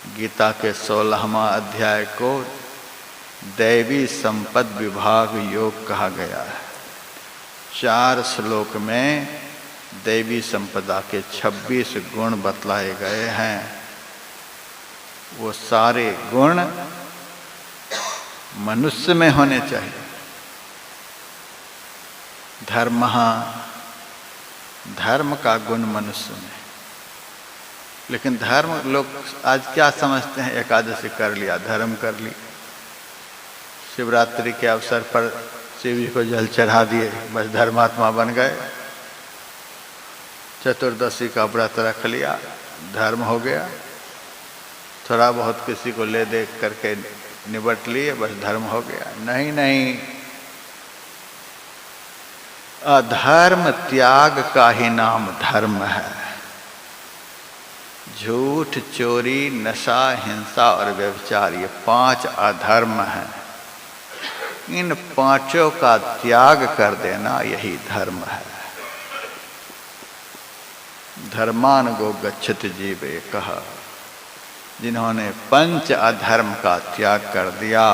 गीता के 16वां अध्याय को दैवी संपद विभाग योग कहा गया है। 4 श्लोक में दैवी संपदा के 26 गुण बतलाए गए हैं। वो सारे गुण मनुष्य में होने चाहिए। धर्म का गुण मनुष्य में। लेकिन धर्म लोग आज क्या समझते हैं, एकादशी कर लिया धर्म कर ली, शिवरात्रि के अवसर पर शिव जी को जल चढ़ा दिए, बस धर्मात्मा बन गए। चतुर्दशी का व्रत रख लिया, धर्म हो गया। थोड़ा बहुत किसी को ले दे करके निबट लिए, बस धर्म हो गया। नहीं नहीं, अधर्म त्याग का ही नाम धर्म है। झूठ, चोरी, नशा, हिंसा और व्यभिचार, ये 5 अधर्म हैं। इन 5 का त्याग कर देना यही धर्म है। धर्मान गो गच्छति जीवे कहा, जिन्होंने 5 अधर्म का त्याग कर दिया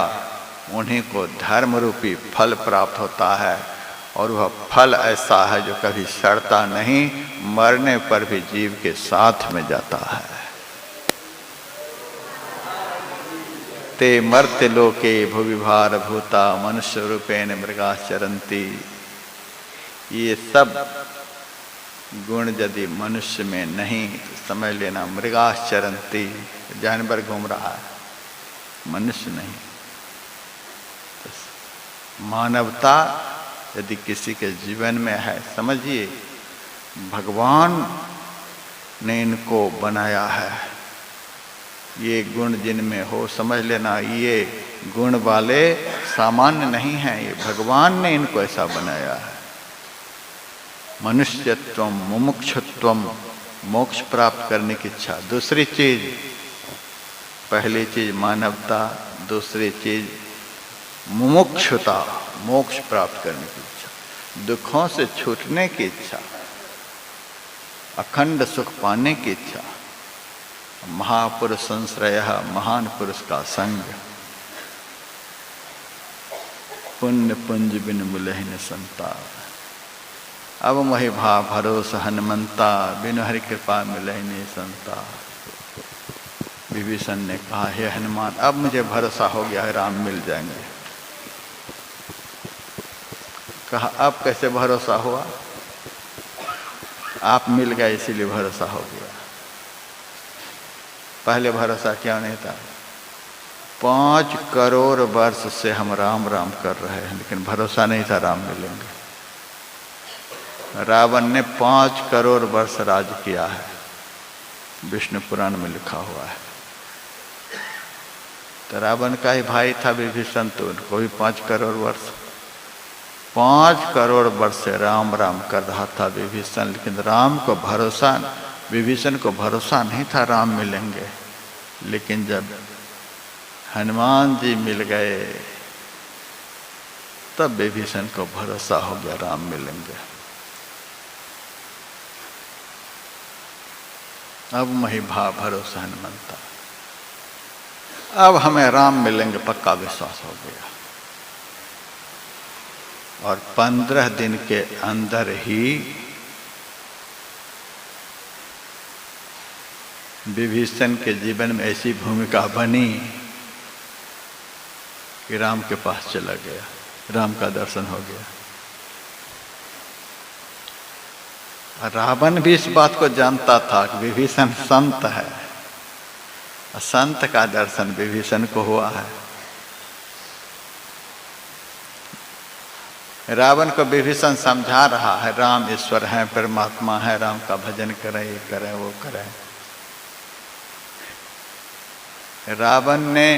उन्हीं को धर्म रूपी फल प्राप्त होता है। और वह फल ऐसा है जो कभी सड़ता नहीं, मरने पर भी जीव के साथ में जाता है। ते मर्त्य लोके भुविभार भूता मनुष्य रूपेण मृगाचरन्ति। ये सब गुण यदि मनुष्य में नहीं तो समझ लेना मृगाचरन्ति, जानवर घूम रहा है, मनुष्य नहीं। तो मानवता यदि किसी के जीवन में है, समझिए भगवान ने इनको बनाया है। ये गुण जिनमें हो, समझ लेना ये गुण वाले सामान्य नहीं हैं, ये भगवान ने इनको ऐसा बनाया है। मनुष्यत्वम मुमुक्षुत्वम, मोक्ष प्राप्त करने की इच्छा। दूसरी चीज, पहली चीज मानवता, दूसरी चीज मुमुक्षुता, मोक्ष प्राप्त करने की इच्छा, दुखों से छूटने की इच्छा, अखंड सुख पाने की इच्छा। महापुरुष संश्रय, महान पुरुष का संग। पुण्य पुंज बिन मुलहि न संताप, अब मोहि भा भरोस हनुमंता, बिनु हरि कृपा मिलहि न संताप। विभीषण ने कहा, हे हनुमान, अब मुझे भरोसा हो गया है, राम मिल जाएंगे। कहा, अब कैसे भरोसा हुआ? आप मिल गए इसीलिए भरोसा हो गया, पहले भरोसा क्यों नहीं था? 5 करोड़ वर्ष से हम राम राम कर रहे हैं, लेकिन भरोसा नहीं था राम मिलेंगे। रावण ने 5 करोड़ वर्ष राज किया है, विष्णु पुराण में लिखा हुआ है। तो रावण का ही भाई था विभीषण, तो उनको भी 5 करोड़ वर्ष, 5 करोड़ वर्ष से राम राम कर रहा था विभीषण। लेकिन राम को भरोसा, विभीषण को भरोसा नहीं था राम मिलेंगे। लेकिन जब हनुमान जी मिल गए तब विभीषण को भरोसा हो गया राम मिलेंगे। अब मही भा भरोसा हनुमंता, अब हमें राम मिलेंगे पक्का विश्वास हो गया। और 15 दिन के अंदर ही विभीषण के जीवन में ऐसी भूमिका बनी कि राम के पास चला गया, राम का दर्शन हो गया। रावण भी इस बात को जानता था कि विभीषण संत है, संत का दर्शन विभीषण को हुआ है। रावण को विभीषण समझा रहा है, राम ईश्वर है, परमात्मा है, राम का भजन करें, ये करें, वो करें। रावण ने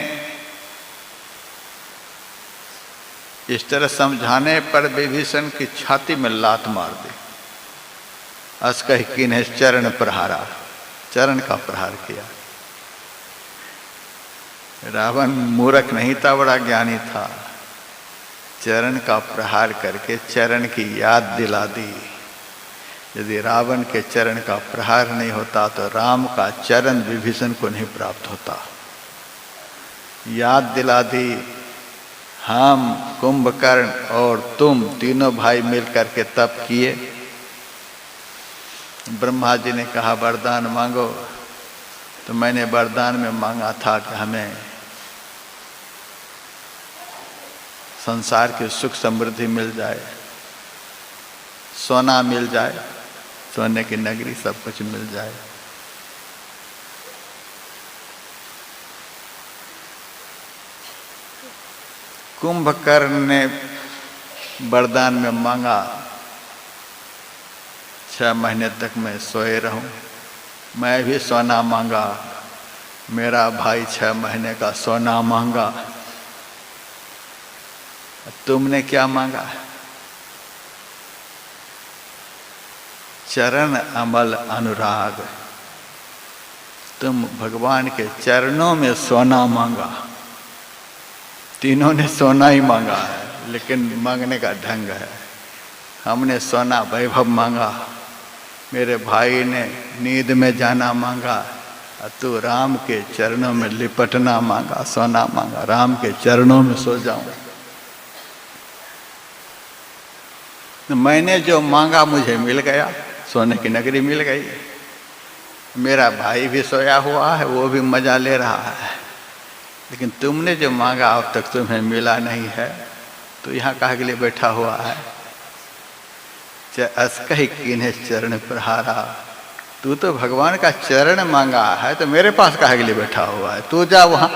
इस तरह समझाने पर विभीषण की छाती में लात मार दी। अस कह किन्हे चरण प्रहारा, चरण का प्रहार किया। रावण मूर्ख नहीं था, बड़ा ज्ञानी था। चरण का प्रहार करके चरण की याद दिला दी यदि रावण के चरण का प्रहार नहीं होता तो राम का चरण विभीषण को नहीं प्राप्त होता। याद दिला दी, हम कुंभकर्ण और तुम तीनों भाई मिलकर के तप किए। ब्रह्मा जी ने कहा वरदान मांगो, तो मैंने वरदान में मांगा था कि हमें संसार की सुख समृद्धि मिल जाए, सोना मिल जाए, सोने की नगरी सब कुछ मिल जाए। कुंभकर्ण ने वरदान में मांगा 6 महीने तक मैं सोए रहूं। मैं भी सोना मांगा, मेरा भाई 6 महीने का सोना मांगा। तुमने क्या मांगा? चरण अमल अनुराग। तुम भगवान के चरणों में सोना मांगा। तीनों ने सोना ही मांगा है, लेकिन मांगने का ढंग है। हमने सोना वैभव मांगा, मेरे भाई ने नींद में जाना मांगा, और तू राम के चरणों में लिपटना मांगा, सोना मांगा, राम के चरणों में सो जाऊं। मैंने जो मांगा मुझे मिल गया, सोने की नगरी मिल गई। मेरा भाई भी सोया हुआ है, वो भी मजा ले रहा है। लेकिन तुमने जो मांगा अब तक तुम्हें मिला नहीं है, तो यहाँ काहे के लिए बैठा हुआ है? असकहि कीन्हे चरण प्रहारा। तू तो भगवान का चरण मांगा है, तो मेरे पास काहे के लिए बैठा हुआ है? तू जा वहां।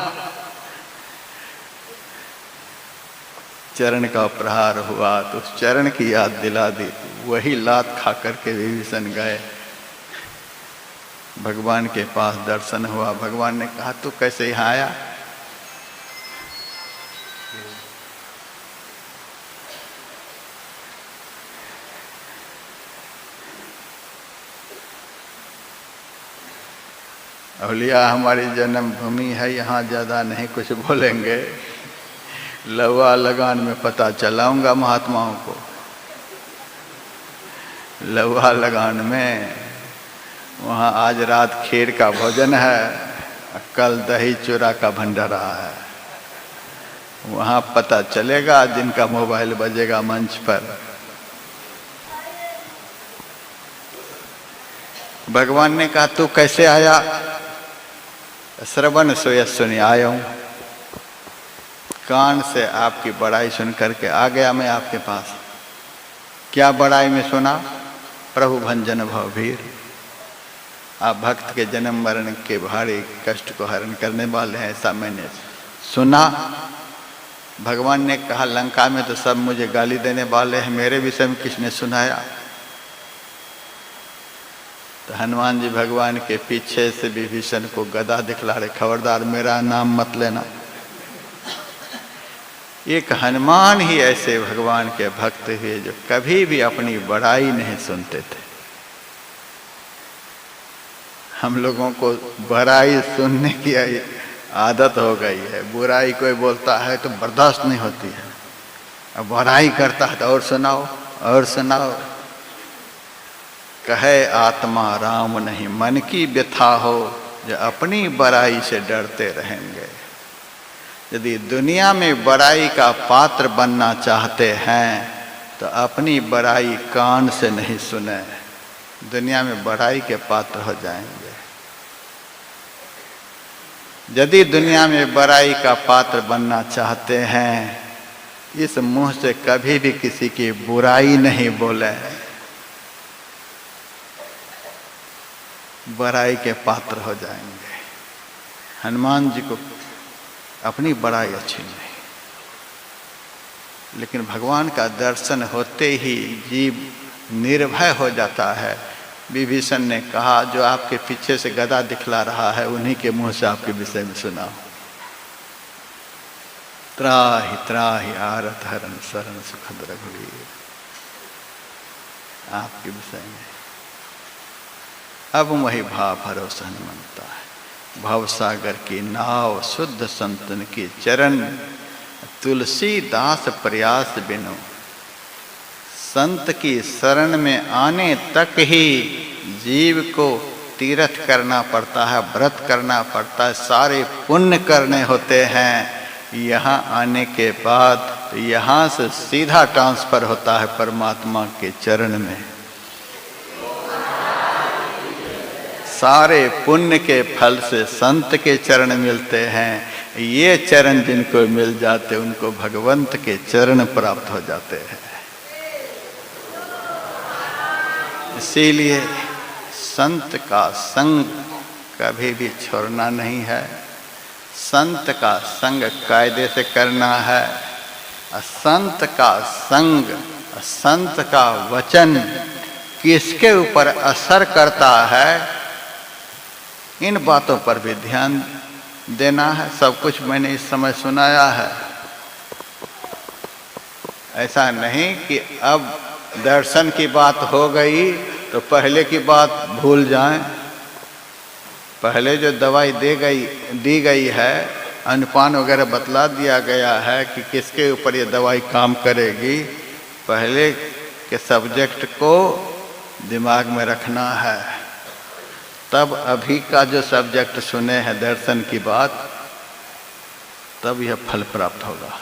चरण का प्रहार हुआ तो उस चरण की याद दिला दी। वही लात खा करके विभीषण गए, भगवान के पास दर्शन हुआ। भगवान ने कहा तू कैसे यहाँ आया? अवलिया हमारी जन्मभूमि है, यहाँ ज़्यादा नहीं कुछ बोलेंगे। लवा लगान में पता चलाऊंगा महात्माओं को। लवा लगान में वहाँ आज रात खीर का भोजन है, कल दही चूरा का भंडारा है। वहाँ पता चलेगा जिनका मोबाइल बजेगा मंच पर। भगवान ने कहा तू कैसे आया? श्रवण सुयसुनि आया हूँ, कान से आपकी बड़ाई सुन करके आ गया मैं आपके पास। क्या बड़ाई में सुना? प्रभु भंजन भवभीर, आप भक्त के जन्म मरण के भारी कष्ट को हरण करने वाले हैं, ऐसा मैंने सुना। भगवान ने कहा लंका में तो सब मुझे गाली देने वाले हैं, मेरे विषय में किसने सुनाया? तो हनुमान जी भगवान के पीछे से विभीषण को गदा दिखला रहे, खबरदार मेरा नाम मत लेना। एक हनुमान ही ऐसे भगवान के भक्त हुए जो कभी भी अपनी बड़ाई नहीं सुनते थे। हम लोगों को बड़ाई सुनने की आदत हो गई है। बुराई कोई बोलता है तो बर्दाश्त नहीं होती है, अब बड़ाई करता है तो और सुनाओ और सुनाओ। कहे आत्मा राम नहीं, मन की व्यथा हो जो अपनी बड़ाई से डरते रहेंगे। यदि दुनिया में बड़ाई का पात्र बनना चाहते हैं तो अपनी बड़ाई कान से नहीं सुने, दुनिया में बड़ाई के पात्र हो जाएंगे। यदि दुनिया में बड़ाई का पात्र बनना चाहते हैं, इस मुंह से कभी भी किसी की बुराई नहीं बोले, बड़ाई के पात्र हो जाएंगे। हनुमान जी को अपनी बड़ाई अच्छी नहीं, लेकिन भगवान का दर्शन होते ही जीव निर्भय हो जाता है। विभीषण ने कहा जो आपके पीछे से गदा दिखला रहा है उन्हीं के मुंह से आपके विषय में सुनाओ। त्राहि त्राहि आरत हरण शरण सुखद रघुवीर, आपके विषय में अब वही भाव भरोसा नहीं मनता है। भवसागर की नाव शुद्ध संतन की चरण, तुलसीदास प्रयास बिनु संत की शरण में आने तक ही जीव को तीर्थ करना पड़ता है, व्रत करना पड़ता है, सारे पुण्य करने होते हैं। यहाँ आने के बाद यहाँ से सीधा ट्रांसफर होता है परमात्मा के चरण में। सारे पुण्य के फल से संत के चरण मिलते हैं। ये चरण जिनको मिल जाते उनको भगवंत के चरण प्राप्त हो जाते हैं। इसीलिए संत का संग कभी भी छोड़ना नहीं है। संत का संग कायदे से करना है। संत का संग, संत का वचन किसके ऊपर असर करता है, इन बातों पर भी ध्यान देना है। सब कुछ मैंने इस समय सुनाया है। ऐसा नहीं कि अब दर्शन की बात हो गई तो पहले की बात भूल जाएं। पहले जो दवाई दी गई है, अनुपान वगैरह बतला दिया गया है कि किसके ऊपर ये दवाई काम करेगी, पहले के सब्जेक्ट को दिमाग में रखना है। तब अभी का जो सब्जेक्ट सुने हैं दर्शन की बात, तब यह फल प्राप्त होगा।